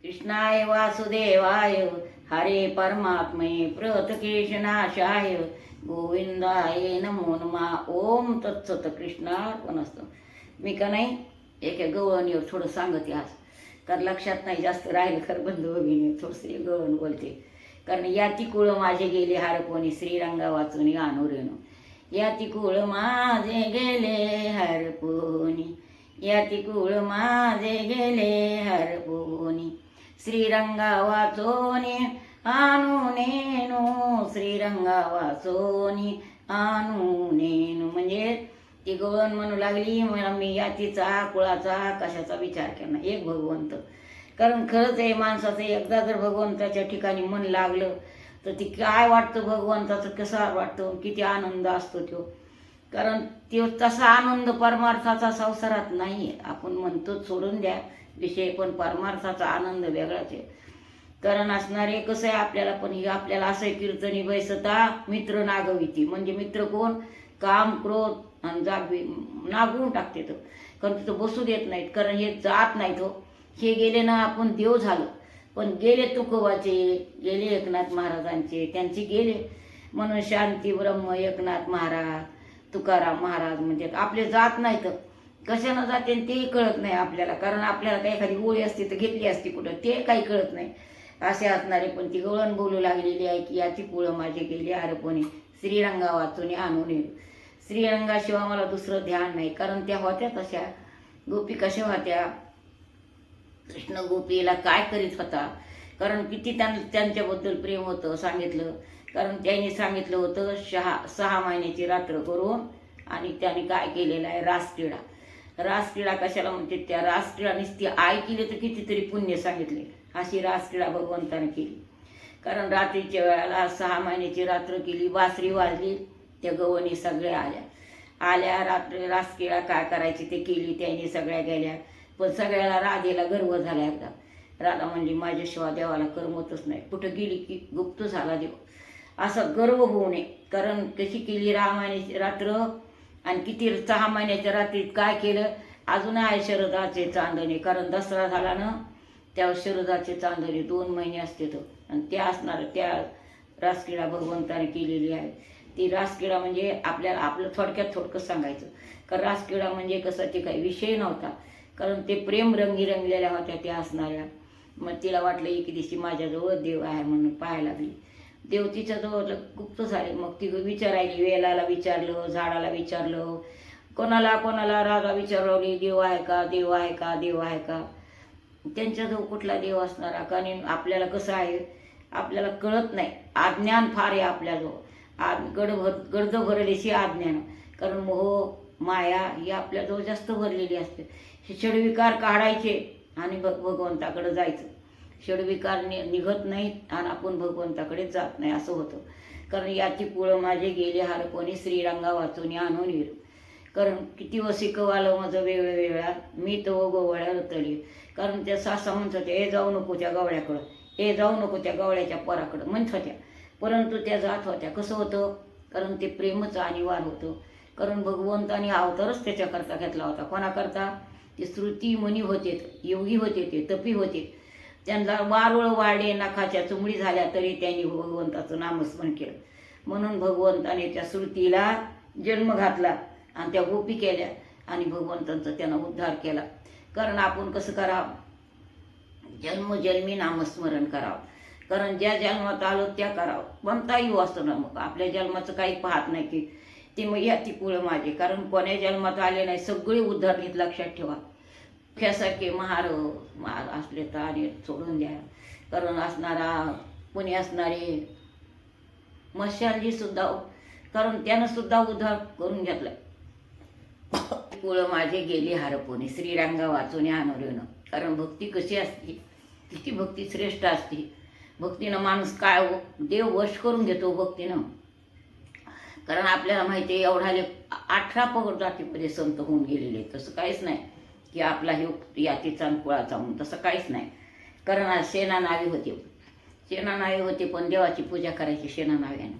कृष्णाय वासुदेवाय हरे परमात्मे प्रणतक्लेशनाशाय गोविंदाय नमो नमः. ओम तत्सत. कृष्णार्पणमस्तु. मी का नाही एका गवळणीवर थोडं सांगते आज, कारण लक्षात नाही जास्त राहिलं खरं बंधू भगिनी, थोडंसं गवळण बोलते. कारण या तिकुळ माझे गेले हरपोनी श्रीरंगा वाचून अनुरेणू. या तिकुळ माझे गेले हरपोनी, या तिकुळ माझे गेले हरपोनी, श्रीरंगा वाचोनी आणूनेनो, श्रीरंगा वाचोनी आणूनेनो. म्हणजे ती गवळण म्हणू लागली, मला मी यातीचा कुळाचा कशाचा विचार केला, एक भगवंत. कारण खरंच आहे माणसाचं एकदा जर भगवंताच्या ठिकाणी मन लागलं तर ती काय वाटतं भगवंताचं, कसा वाटतं, किती आनंद असतो तो. कारण तो तसा आनंद परमार्थाचा संसारात नाही आहे. आपण म्हणतो सोडून द्या विषय, पण परमार्थाचा आनंद वेगळाच आहे. कारण असणारे कसं आहे आपल्याला, पण ही आपल्याला असं कीर्तनी बैसता मित्र नागविती. म्हणजे मित्र कोण, काम क्रोध आणि जागवी नागवून टाकते तो. कारण तिथं बसू देत नाहीत, कारण हे जात नाही तो. हे गेले ना आपण देव झालो, पण गेले तुकोबाचे, गेले एकनाथ महाराजांचे, त्यांचे गेले. म्हणून शांती ब्रह्म एकनाथ महाराज, तुकाराम महाराज म्हणजे आपले जात नाही. तर कशानं जाते तेही कळत नाही आपल्याला. कारण आपल्याला काही एखादी गोळी असती तर घेतली असती कुठं, ते काही कळत नाही असे असणारे. पण ती गवळण बोलू लागलेली आहे की याची पुळं माझे गेली हरपोनी, श्रीरंगा वाचून आणून येऊ. श्रीरंगाशिवाय मला दुसरं ध्यान नाही. कारण त्या होत्या तशा गोपी, कशा होत्या, कृष्ण गोपीला काय करीत होता, कारण किती त्यांच्याबद्दल प्रेम होतं सांगितलं. कारण त्यांनी सांगितलं होतं 6 महिन्याची रात्र करून, आणि त्याने काय केलेलं आहे, रासक्रीडा. रासक्रीडा कशाला म्हणते, त्या रासक्रीडा नुसती आई केली तर कितीतरी पुण्य सांगितले. अशी रासक्रीडा भगवंताने केली. कारण रात्रीच्या वेळेला 6 महिन्याची रात्र केली, बासरी वाजली, त्या गवणी सगळ्या आल्या रात्री रासक्रीडा काय करायची ते केली त्यांनी, सगळ्या गेल्या. पण सगळ्याला राधेला गर्व झाला एकदा. राधा म्हणजे माझ्याशिवाय देवाला करमतच नाही, कुठं गेली की गुप्त झाला देव, असा गर्व होऊ नये. कारण कशी केली रामायणाची रात्र, आणि किती 6 महिन्याच्या रात्रीत काय केलं. अजून आहे शरदाचे चांदणे, कारण दसरा झाला ना त्यावर शरदाचे चांदणे 2 महिने असते तो, आणि त्या असणार त्या रासक्रीडा भगवंताने केलेली आहे. ती रासक्रीडा म्हणजे आपल्याला आपलं थोडक्यात थोडकं सांगायचं. कारण रासक्रीडा म्हणजे कसं, ते काही विषय नव्हता, कारण ते प्रेम रंगलेल्या होत्या त्या असणाऱ्या. मग तिला वाटलं एक दिवशी माझ्याजवळ देव आहे म्हणून पाहायला लागली. देव तिच्याजवळ गुप्त झाले. मग ती विचारायली, वेलाला विचारलं, झाडाला विचारलं, कोणाला राधा विचारवली, देव आहे का, देव आहे का, देव आहे का. त्यांच्याजवळ कुठला देव असणार. कारण आपल्याला कसं आहे, आपल्याला कळत नाही, अज्ञान फार आहे आपल्याजवळ. गर्द भरलेशी अज्ञान. कारण मोह माया ही आपल्याजवळ जास्त भरलेली असते. हे षडविकार काढायचे आणि भगवंताकडे जायचं. षडविकार निघत नाहीत आणि आपण भगवंताकडे जात नाही, असं होतं. कारण याची पुळं माझे गेले हरपोनी, श्रीरंगा वाचून आणून येऊ. कारण किती वसिकवालं माझं वेगवेगळ्या, मी तो गोवळ्या रतली. कारण त्या सासा म्हणत होत्या, ए जाऊ नको त्या गवळ्याकडं, ए जाऊ नको त्या गवळ्याच्या पराकडं म्हणत होत्या. परंतु त्या जात होत्या. कसं होतं, कारण ते प्रेमच अनिवार्य होतं. कारण भगवंताने अवतारच त्याच्याकरता घेतला होता. कोणाकरता, ते श्रुती मुनी होते, योगी होते, ते तपी होते. त्यांना वारुळ वाढे नखाच्या चुमडी झाल्या तरी त्यांनी भगवंताचं नामस्मरण केलं. म्हणून भगवंताने त्या श्रुतीला जन्म घातला आणि त्या गोपी केल्या, आणि भगवंतांचा त्यांना उद्धार केला. कारण आपण कसं करावं, जन्मजन्मी नामस्मरण करावं. कारण ज्या जन्मात आलो त्या करावं. बनता येऊ असतं ना, मग आपल्या जन्माचं काही पाहत नाही की ते मग या ती पुळं माझे. कारण कोण्या जन्मात आले नाही, सगळे उद्धार घेत, लक्षात ठेवा. ख्यासारखे महार असले तर आणि सोडून द्या. कारण असणारा पुणे असणारे मशालजी सुद्धा, कारण त्यानं सुद्धा उद्धार करून घेतला. पुळं माझे गेले हरपोनी, श्रीरंगा वाचून आणून. कारण भक्ती कशी असते, किती भक्ती श्रेष्ठ असते. भक्तीनं माणूस काय देव वश करून घेतो भक्तीनं. कारण आपल्याला माहिती आहे एवढाले 18 पगड जातीमध्ये संत होऊन गेलेले. तसं काहीच नाही की आपला हे यातीचा कुळाचा म्हणून, तसं काहीच नाही. कारण आज सेनानावी होते, पण देवाची पूजा करायची सेनानाव्यानं,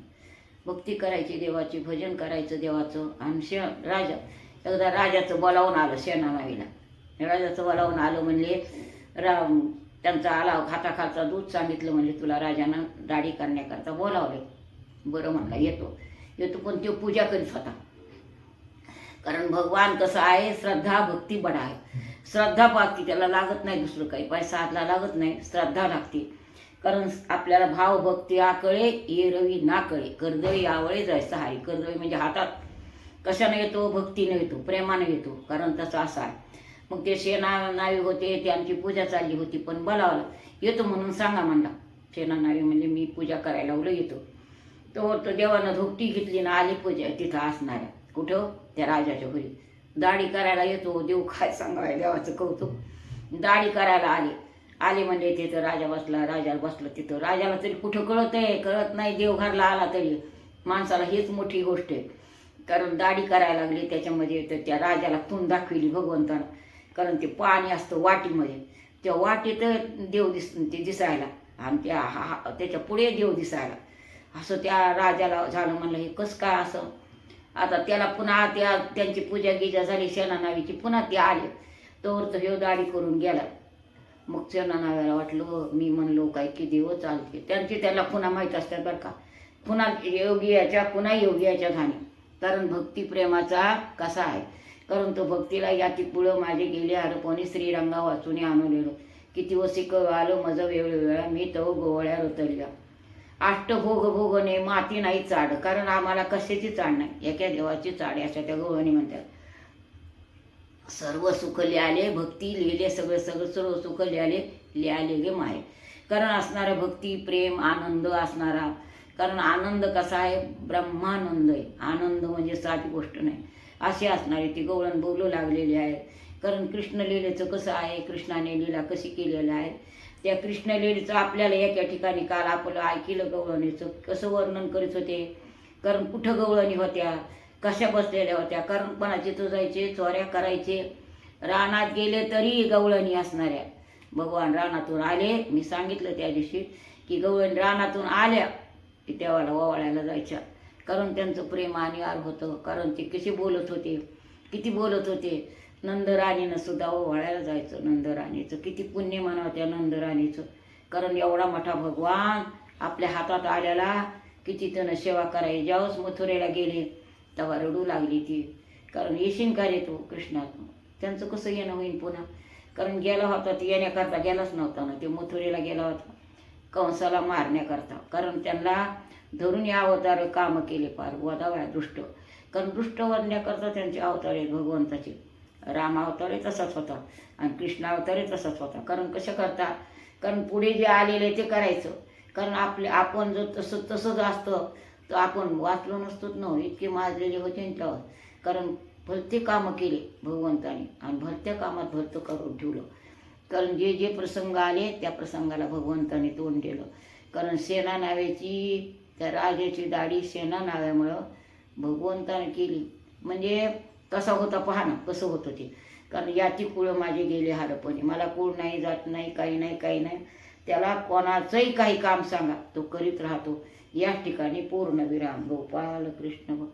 भक्ती करायची देवाची, भजन करायचं देवाचं. आणि राजा एकदा राजाचं बोलावून आलं सेनानावीला. राजाचं बोलावून आलं म्हणले, त्यांचा आला हाताखालचा दूध सांगितलं म्हणजे तुला राजानं दाढी करण्याकरता बोलावले. बरं म्हणला येतो येतो, पण तो पूजा करीत होता. कारण भगवान कसं आहे, श्रद्धा भक्ती बडा आहे. श्रद्धा पाहती, त्याला लागत नाही दुसरं काही, पैसा हातला लागत नाही, श्रद्धा लागते. कारण आपल्याला भाव भक्ती आकळे ये रवी ना कळे, कर्दळी आवळे जाय सहारी. कर्दळी म्हणजे हातात कशाने येतो, भक्तीने येतो, प्रेमाने येतो. कारण तसं असं आहे. मग ते सेना नावी होते, त्यांची पूजा चालली होती, पण बोलावलं येतो म्हणून सांगा म्हणला. सेना नावी म्हणजे मी पूजा करायला लावलं येतो. तो देवानं धोपटी घेतली ना आली पूजा तिथं असणाऱ्या. कुठं, त्या राजाच्या घरी. दाढी करायला येतो, देव काय सांगाय, देवाचं कौतुक. दाढी करायला आले म्हणजे तिथं राजा बसला, राजाला बसलं तिथं. राजाला तरी कुठं कळत आहे, कळत नाही. देव घरला आला तरी माणसाला हीच मोठी गोष्ट आहे. कारण दाढी करायला लागली त्याच्यामध्ये, तर त्या राजाला खून दाखविली भगवंतानं. कारण ते पाणी असतं वाटीमध्ये, त्या वाटीत देव ते दिसायला, आणि त्याच्या पुढे देव दिसायला. असं त्या राजाला झालं. म्हणलं हे कसं काय असं. आता त्याला पुन्हा त्यांची पूजा गिजा झाली सेना नावीची, पुन्हा ते आले. तर हे दाढी करून गेला. मग सेना नाव्याला वाटलं, मी म्हणलो काय की देव चालते त्यांची, त्याला पुन्हा माहीत असतात बरं का. पुन्हा योगी याच्या झाली. कारण भक्ती प्रेमाचा कसा आहे. कारण तो भक्तीला याती पुढं माझे गेले हरपणी श्रीरंगा वाचून आणलेलो. किती वसिक आलो मज वेळोवेळा मी तव गोवळ्या रोतल्या. अष्टभोग भोगणे माती नाही चाड. कारण आम्हाला कशाची चाड नाही, एका देवाची चाड अशा त्या गवळणी म्हणतात. सर्व सुख लिहाले भक्ती लिहिले, सगळं सर्व सुख लिहाले गे माय. कारण असणारा भक्ती प्रेम आनंद असणारा. कारण आनंद कसा आहे, ब्रह्मानंद आहे. आनंद म्हणजे साधी गोष्ट नाही, असे असणारे ती गवळण बोलू लागलेली आहे. कारण कृष्ण लीलेचं कसं आहे, कृष्णाने लीला कशी केलेलं आहे, त्या कृष्ण लीलेचं आपल्याला एका ठिकाणी काल आपलं ऐकलं गवळणीचं कसं वर्णन करीत होते. कारण कुठं गवळणी होत्या, कशा बसलेल्या होत्या. कारण कोणाचे तो जायचे, चोऱ्या करायचे, रानात गेले तरी गवळणी असणाऱ्या. भगवान रानातून आले, मी सांगितलं त्या दिवशी की गवळणी रानातून आल्या की देवाला ओवाळायला जायच्या. कारण त्यांचं प्रेम अनिवार्य होतं. कारण ते कसे बोलत होते, किती बोलत होते. नंदराणीनं सुद्धा ओवाळायला जायचं. नंदराणीचं किती पुण्य म्हणावं त्या नंदराणीचं. कारण एवढा मोठा भगवान आपल्या हातात आल्याला किती त्यानं सेवा करायची. ज्यावेळेस मथुरेला गेले तेव्हा रडू लागली ती. कारण येशीन का रे तू कृष्णात. त्यांचं कसं येणं होईन पुन्हा. कारण गेला होता ती येण्याकरता गेलाच नव्हता ना, ते मथुरेला गेला होता कंसाला मारण्याकरता. कारण त्यांना धरून या अवतार कामं केले पार गोदावळ्या दृष्ट. कारण दृष्ट वरण्याकरता त्यांचे अवतार आहेत भगवंताचे. राम अवतारही तसाच होता आणि कृष्ण अवतारही तसाच होता. कारण कसं करता, कारण पुढे जे आलेले ते करायचं. कारण आपण जर तसंच असतं तर आपण वाचलो नसतोच ना. इतके माजलेले होते त्यावर. कारण भलते कामं केले भगवंताने आणि भलत्या कामात भलतं करून ठेवलं. कारण जे जे प्रसंग आले त्या प्रसंगाला भगवंताने तोंड दिलं. कारण सेना नावेची त्या राजाची दाढी सेना नाव्यामुळं भगवंताने केली. म्हणजे कसा होता पहा ना, कसं होतं ते. कारण याती कुळं माझे गेले हरपणे, मला कुळ नाही जात नाही काही नाही. त्याला कोणाचंही काही काम सांगा तो करीत राहतो. या ठिकाणी पूर्ण विराम. गोपाल कृष्ण.